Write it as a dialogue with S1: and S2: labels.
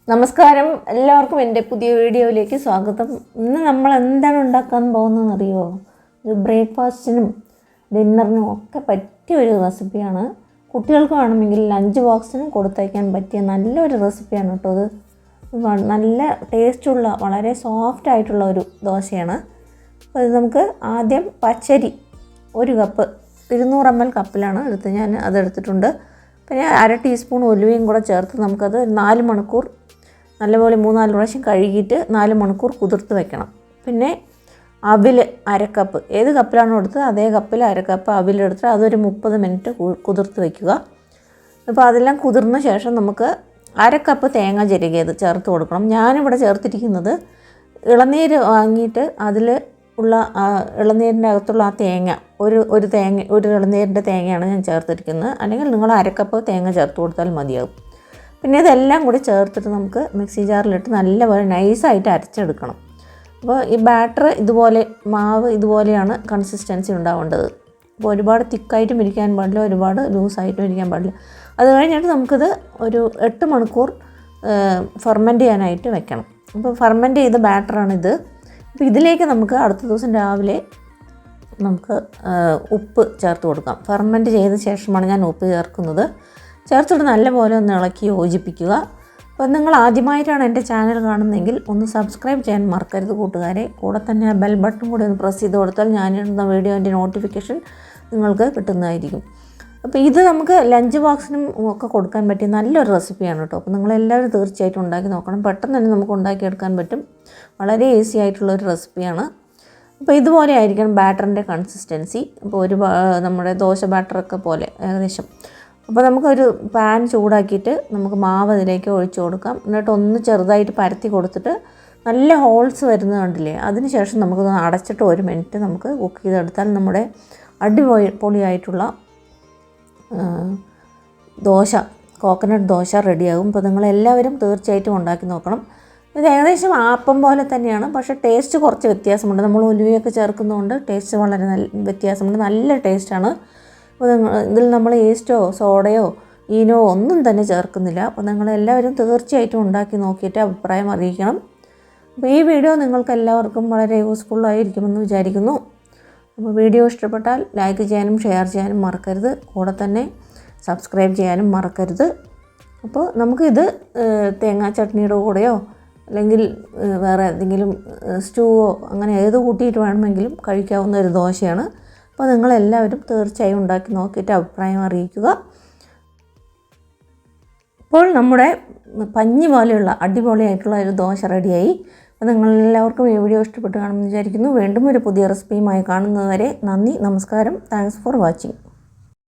S1: നമസ്കാരം, എല്ലാവർക്കും എൻ്റെ പുതിയ വീഡിയോയിലേക്ക് സ്വാഗതം. ഇന്ന് നമ്മൾ എന്താണ് ഉണ്ടാക്കാൻ പോകുന്നതെന്ന് അറിയുമോ? ഒരു ബ്രേക്ക്ഫാസ്റ്റിനും ഡിന്നറിനും ഒക്കെ പറ്റിയ ഒരു റെസിപ്പിയാണ്. കുട്ടികൾക്ക് വേണമെങ്കിൽ ലഞ്ച് ബോക്സിനും കൊടുത്തയക്കാൻ പറ്റിയ നല്ലൊരു റെസിപ്പിയാണ് കേട്ടോ. അത് നല്ല ടേസ്റ്റുള്ള വളരെ സോഫ്റ്റ് ആയിട്ടുള്ള ഒരു ദോശയാണ്. അപ്പോൾ ഇത് നമുക്ക് ആദ്യം പച്ചരി 1 കപ്പ് 200 ml കപ്പിലാണ് ഞാൻ അതെടുത്തിട്ടുണ്ട്. പിന്നെ 1/2 ടീസ്പൂൺ ഉലുവയും കൂടെ ചേർത്ത് നമുക്കത് 4 മണിക്കൂർ നല്ലപോലെ 3-4 പ്രാവശ്യം കഴുകിയിട്ട് 4 മണിക്കൂർ കുതിർത്ത് വെക്കണം. പിന്നെ അവിൽ 1/2 കപ്പ്, ഏത് കപ്പിലാണോ എടുത്തത് അതേ കപ്പിൽ 1/2 കപ്പ് അവിലെടുത്ത് അതൊരു 30 മിനിറ്റ് കുതിർത്ത് വയ്ക്കുക. അപ്പോൾ അതെല്ലാം കുതിർന്ന ശേഷം നമുക്ക് 1/2 കപ്പ് തേങ്ങ ചിരകിയത് ചേർത്ത് കൊടുക്കണം. ഞാനിവിടെ ചേർത്തിരിക്കുന്നത് ഇളനീര് വാങ്ങിയിട്ട് അതിൽ ഉള്ള ഇളനീരിൻ്റെ അകത്തുള്ള ആ തേങ്ങ ഒരു ഇളനീരിൻ്റെ തേങ്ങയാണ് ഞാൻ ചേർത്തിരിക്കുന്നത്. അല്ലെങ്കിൽ നിങ്ങൾ 1/2 കപ്പ് തേങ്ങ ചേർത്ത് കൊടുത്താൽ മതിയാകും. പിന്നെ ഇതെല്ലാം കൂടി ചേർത്തിട്ട് നമുക്ക് മിക്സി ജാറിലിട്ട് നല്ലപോലെ നൈസായിട്ട് അരച്ചെടുക്കണം. അപ്പോൾ ഈ ബാറ്റർ ഇതുപോലെ, മാവ് ഇതുപോലെയാണ് കൺസിസ്റ്റൻസി ഉണ്ടാവേണ്ടത്. അപ്പോൾ ഒരുപാട് തിക്കായിട്ടും ഇരിക്കാൻ പാടില്ല, ഒരുപാട് ലൂസായിട്ടും ഇരിക്കാൻ പാടില്ല. അത് കഴിഞ്ഞിട്ട് നമുക്കിത് ഒരു 8 മണിക്കൂർ ഫെർമെൻറ്റ് ചെയ്യാനായിട്ട് വെക്കണം. അപ്പോൾ ഫെർമെൻറ്റ് ചെയ്ത ബാറ്ററാണിത്. അപ്പോൾ ഇതിലേക്ക് നമുക്ക് അടുത്ത ദിവസം രാവിലെ നമുക്ക് ഉപ്പ് ചേർത്ത് കൊടുക്കാം. ഫെർമെൻറ്റ് ചെയ്ത ശേഷമാണ് ഞാൻ ഉപ്പ് ചേർക്കുന്നത്. ചേർത്തിട്ട് നല്ലപോലെ ഒന്ന് ഇളക്കി യോജിപ്പിക്കുക. അപ്പോൾ നിങ്ങൾ ആദ്യമായിട്ടാണ് എൻ്റെ ചാനൽ കാണുന്നതെങ്കിൽ ഒന്ന് സബ്സ്ക്രൈബ് ചെയ്യാൻ മറക്കരുത് കൂട്ടുകാരെ. കൂടെ തന്നെ ആ ബെൽ ബട്ടൺ കൂടി ഒന്ന് പ്രസ് ചെയ്ത് കൊടുത്താൽ ഞാനിടുന്ന വീഡിയോൻ്റെ നോട്ടിഫിക്കേഷൻ നിങ്ങൾക്ക് കിട്ടുന്നതായിരിക്കും. അപ്പോൾ ഇത് നമുക്ക് ലഞ്ച് ബോക്സിനും ഒക്കെ കൊടുക്കാൻ പറ്റിയ നല്ലൊരു റെസിപ്പിയാണ് കേട്ടോ. അപ്പോൾ നിങ്ങളെല്ലാവരും തീർച്ചയായിട്ടും ഉണ്ടാക്കി നോക്കണം. പെട്ടെന്ന് തന്നെ നമുക്ക് ഉണ്ടാക്കിയെടുക്കാൻ പറ്റും. വളരെ ഈസി ആയിട്ടുള്ളൊരു റെസിപ്പിയാണ്. അപ്പോൾ ഇതുപോലെ ആയിരിക്കണം ബാറ്ററിൻ്റെ കൺസിസ്റ്റൻസി. അപ്പോൾ നമ്മുടെ ദോശ ബാറ്ററൊക്കെ പോലെ ഏകദേശം. അപ്പോൾ നമുക്കൊരു പാൻ ചൂടാക്കിയിട്ട് നമുക്ക് മാവ് അതിലേക്ക് ഒഴിച്ച് കൊടുക്കാം. എന്നിട്ട് ഒന്ന് ചെറുതായിട്ട് പരത്തി കൊടുത്തിട്ട് നല്ല ഹോൾസ് വരുന്നത് കണ്ടില്ലേ, അതിന് ശേഷം നമുക്കൊന്ന് അടച്ചിട്ട് 1 മിനിറ്റ് നമുക്ക് കുക്ക് ചെയ്തെടുത്താൽ നമ്മുടെ അടിപൊളിയായിട്ടുള്ള ദോശ, കോക്കനട്ട് ദോശ റെഡിയാകും. അപ്പോൾ നിങ്ങളെല്ലാവരും തീർച്ചയായിട്ടും ഉണ്ടാക്കി നോക്കണം. ഇത് ഏകദേശം ആപ്പം പോലെ തന്നെയാണ്, പക്ഷേ ടേസ്റ്റ് കുറച്ച് വ്യത്യാസമുണ്ട്. നമ്മൾ ഉലുവയൊക്കെ ചേർക്കുന്നതുകൊണ്ട് ടേസ്റ്റ് വളരെ വ്യത്യാസമുണ്ട്. നല്ല ടേസ്റ്റാണ്. അപ്പോൾ ഇതിൽ നമ്മൾ ഈസ്റ്റോ സോഡയോ ഈനോ ഒന്നും തന്നെ ചേർക്കുന്നില്ല. അപ്പോൾ നിങ്ങളെല്ലാവരും തീർച്ചയായിട്ടും ഉണ്ടാക്കി നോക്കിയിട്ട് അഭിപ്രായം അറിയിക്കണം. അപ്പോൾ ഈ വീഡിയോ നിങ്ങൾക്ക് എല്ലാവർക്കും വളരെ യൂസ്ഫുള്ളായിരിക്കുമെന്ന് വിചാരിക്കുന്നു. അപ്പോൾ വീഡിയോ ഇഷ്ടപ്പെട്ടാൽ ലൈക്ക് ചെയ്യാനും ഷെയർ ചെയ്യാനും മറക്കരുത്. കൂടെ തന്നെ സബ്സ്ക്രൈബ് ചെയ്യാനും മറക്കരുത്. അപ്പോൾ നമുക്കിത് തേങ്ങാ ചട്നിയുടെ കൂടെയോ അല്ലെങ്കിൽ വേറെ ഏതെങ്കിലും സ്റ്റൂവോ അങ്ങനെ ഏത് കൂട്ടിയിട്ട് വേണമെങ്കിലും കഴിക്കാവുന്ന ഒരു ദോശയാണ്. അപ്പോൾ നിങ്ങളെല്ലാവരും തീർച്ചയായും ഉണ്ടാക്കി നോക്കിയിട്ട് അഭിപ്രായം അറിയിക്കുക. ഇപ്പോൾ നമ്മുടെ പഞ്ഞി പോലെയുള്ള അടിപൊളിയായിട്ടുള്ള ഒരു ദോശ റെഡിയായി. അപ്പോൾ നിങ്ങളെല്ലാവർക്കും ഈ വീഡിയോ ഇഷ്ടപ്പെട്ട് കാണുമെന്ന് വിചാരിക്കുന്നു. വീണ്ടും ഒരു പുതിയ റെസിപ്പിയുമായി കാണുന്നതുവരെ നന്ദി, നമസ്കാരം. Thanks for watching.